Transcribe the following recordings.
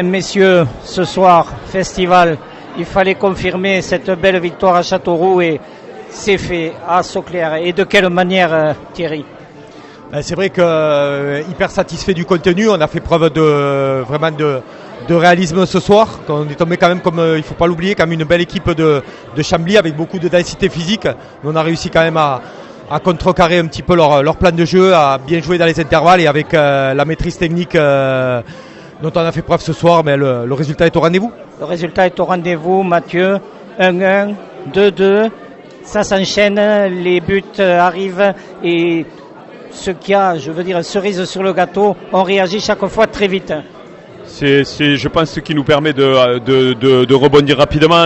Bien, messieurs, ce soir, festival, il fallait confirmer cette belle victoire à Châteauroux et c'est fait à Sauclair. Et de quelle manière, Thierry? C'est vrai que hyper satisfait du contenu. On a fait preuve de réalisme ce soir. On est tombé quand même, comme il ne faut pas l'oublier, comme une belle équipe de Chambly avec beaucoup de densité physique. Mais on a réussi quand même à contrecarrer un petit peu leur plan de jeu, à bien jouer dans les intervalles et avec la maîtrise technique dont on a fait preuve ce soir, mais le résultat est au rendez-vous. Le résultat est au rendez-vous, Mathieu. 1-1, 2-2, ça s'enchaîne, les buts arrivent et ce qu'il y a, je veux dire, cerise sur le gâteau, on réagit chaque fois très vite. C'est je pense, ce qui nous permet de rebondir rapidement.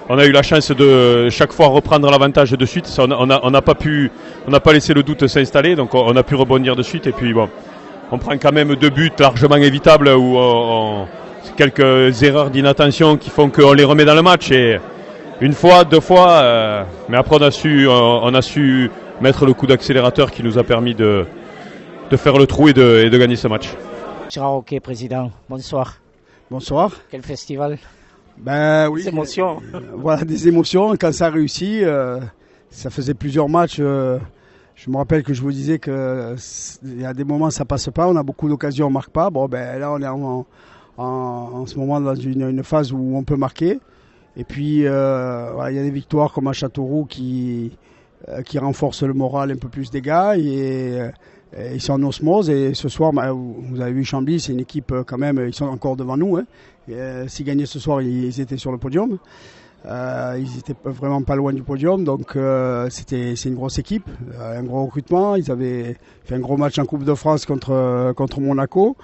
On a eu la chance de chaque fois reprendre l'avantage de suite. On n'a pas laissé le doute s'installer, donc on a pu rebondir de suite. Et puis bon, on prend quand même 2 buts largement évitables où quelques erreurs d'inattention qui font qu'on les remet dans le match. Et une fois, 2 fois, mais après on a su mettre le coup d'accélérateur qui nous a permis de faire le trou et de gagner ce match. Gérard Roquet, président, bonsoir. Bonsoir. Quel festival? Oui. Des émotions. Voilà, des émotions. Quand ça réussit, ça faisait plusieurs matchs. Je me rappelle que je vous disais qu'il y a des moments ça passe pas, on a beaucoup d'occasions, on marque pas. Bon, là on est en ce moment dans une phase où on peut marquer. Et puis voilà, il y a des victoires comme à Châteauroux qui renforcent le moral un peu plus des gars et ils sont en osmose. Et ce soir, vous avez vu Chambly, c'est une équipe quand même, ils sont encore devant nous. Hein. S'ils gagnaient ce soir, ils étaient sur le podium. Ils étaient vraiment pas loin du podium, donc c'est une grosse équipe, un gros recrutement. Ils avaient fait un gros match en Coupe de France contre Monaco.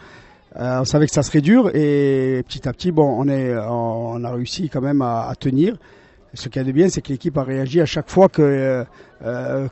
On savait que ça serait dur et petit à petit, bon, on a réussi quand même à tenir. Ce qu'il y a de bien, c'est que l'équipe a réagi à chaque fois que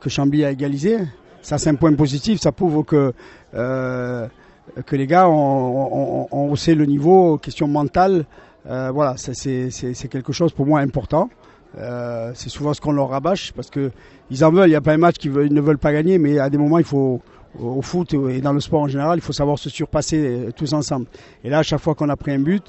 Chambly a égalisé. Ça, c'est un point positif. Ça prouve que les gars ont haussé le niveau, question mentale. Voilà, c'est quelque chose pour moi important. C'est souvent ce qu'on leur rabâche parce qu'ils en veulent. Il n'y a pas un match qu'ils ne veulent pas gagner, mais à des moments, il faut, au foot et dans le sport en général, il faut savoir se surpasser tous ensemble. Et là, à chaque fois qu'on a pris un but,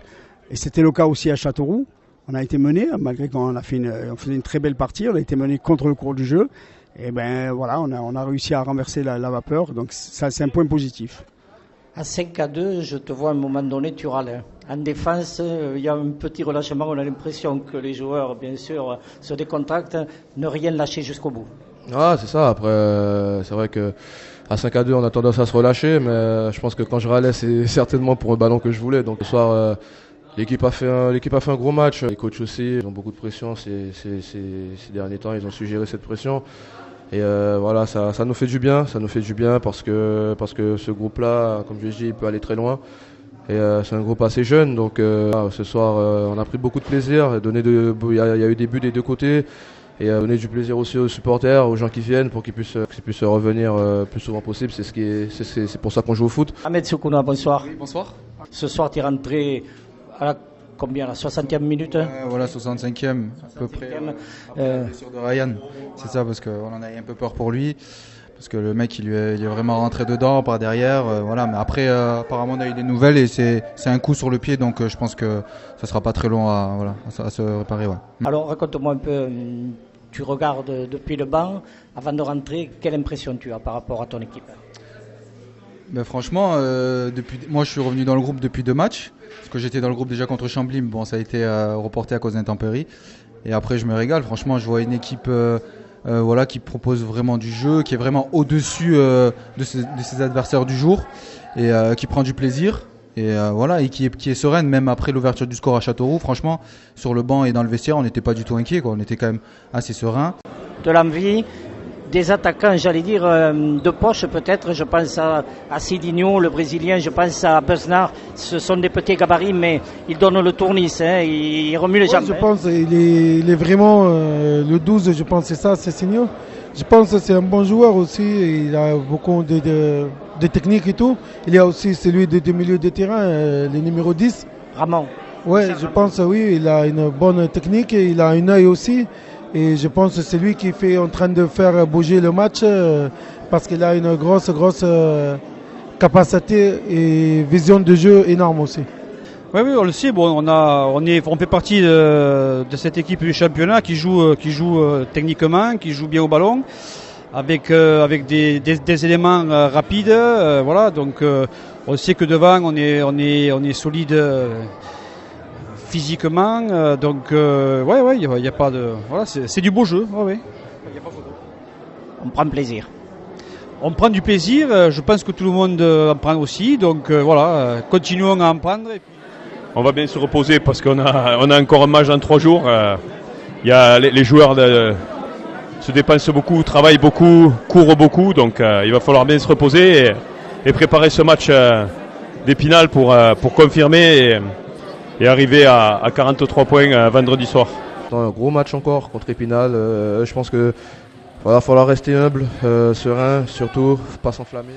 et c'était le cas aussi à Châteauroux, on a été mené, malgré qu'on faisait une très belle partie, on a été mené contre le cours du jeu. Et ben voilà, on a réussi à renverser la vapeur, donc ça c'est un point positif. À 5-2, je te vois à un moment donné, tu râles. En défense, il y a un petit relâchement, on a l'impression que les joueurs, bien sûr, se décontractent, ne rien lâcher jusqu'au bout. Ah, c'est ça, après, c'est vrai que à 5-2, on a tendance à se relâcher, mais je pense que quand je râlais, c'est certainement pour un ballon que je voulais. Donc ce soir, l'équipe a fait un gros match. Les coachs aussi, ils ont beaucoup de pression ces derniers temps, ils ont su gérer cette pression. Et voilà, ça nous fait du bien, parce que ce groupe-là, comme je l'ai dit, il peut aller très loin. Et c'est un groupe assez jeune, donc ce soir, on a pris beaucoup de plaisir. Il y a eu des buts des deux côtés. Et donner du plaisir aussi aux supporters, aux gens qui viennent pour qu'ils puissent revenir le plus souvent possible. C'est pour ça qu'on joue au foot. Ahmed Soukouna, bonsoir. Oui, bonsoir. Ce soir, tu es rentré à la 60e minute? Voilà, 65e à peu près. Après la blessure de Ryan, c'est ça, parce qu'on en avait un peu peur pour lui. Parce que le mec, il est vraiment rentré dedans, par derrière. Voilà. Mais après, apparemment, on a eu des nouvelles et c'est un coup sur le pied. Donc je pense que ça sera pas très long à se réparer. Ouais. Alors raconte-moi un peu, tu regardes depuis le banc, avant de rentrer, quelle impression tu as par rapport à ton équipe? Ben franchement, moi je suis revenu dans le groupe depuis 2 matchs. Parce que j'étais dans le groupe déjà contre Chambly, mais bon, ça a été reporté à cause d'intempéries. Et après, je me régale. Franchement, je vois une équipe qui propose vraiment du jeu, qui est vraiment au-dessus de ses adversaires du jour et qui prend du plaisir. Et et qui est sereine, même après l'ouverture du score à Châteauroux. Franchement, sur le banc et dans le vestiaire, on n'était pas du tout inquiet, quoi. On était quand même assez serein. De l'envie, des attaquants, j'allais dire, de poche peut-être. Je pense à Cidinho, le Brésilien, je pense à Besnard. Ce sont des petits gabarits, mais ils donnent le tournis, hein, ils remuent les jambes. Je pense qu'il est vraiment le 12, je pense c'est ça, c'est Cidinho. Je pense que c'est un bon joueur aussi, il a beaucoup de technique et tout. Il y a aussi celui de milieu de terrain, le numéro 10. Ramon. Oui, je pense oui, il a une bonne technique et il a un œil aussi. Et je pense que c'est lui qui est en train de faire bouger le match parce qu'il a une grosse capacité et vision de jeu énorme aussi. Oui, on le sait. Bon, on fait partie de cette équipe du championnat qui joue techniquement, qui joue bien au ballon, avec des éléments rapides. Voilà, donc on sait que devant on est solide physiquement. Donc ouais, il y a pas de voilà, c'est du beau jeu. Ouais. Y a pas photo. On prend plaisir. On prend du plaisir. Je pense que tout le monde en prend aussi. Donc voilà, continuons à en prendre. Et puis... On va bien se reposer parce qu'on a encore un match dans 3 jours. Il y a les joueurs se dépensent beaucoup, travaillent beaucoup, courent beaucoup. Donc il va falloir bien se reposer et préparer ce match d'Épinal pour confirmer et arriver à 43 points vendredi soir. Dans un gros match encore contre Épinal. Je pense que va falloir rester humble, serein, surtout pas s'enflammer.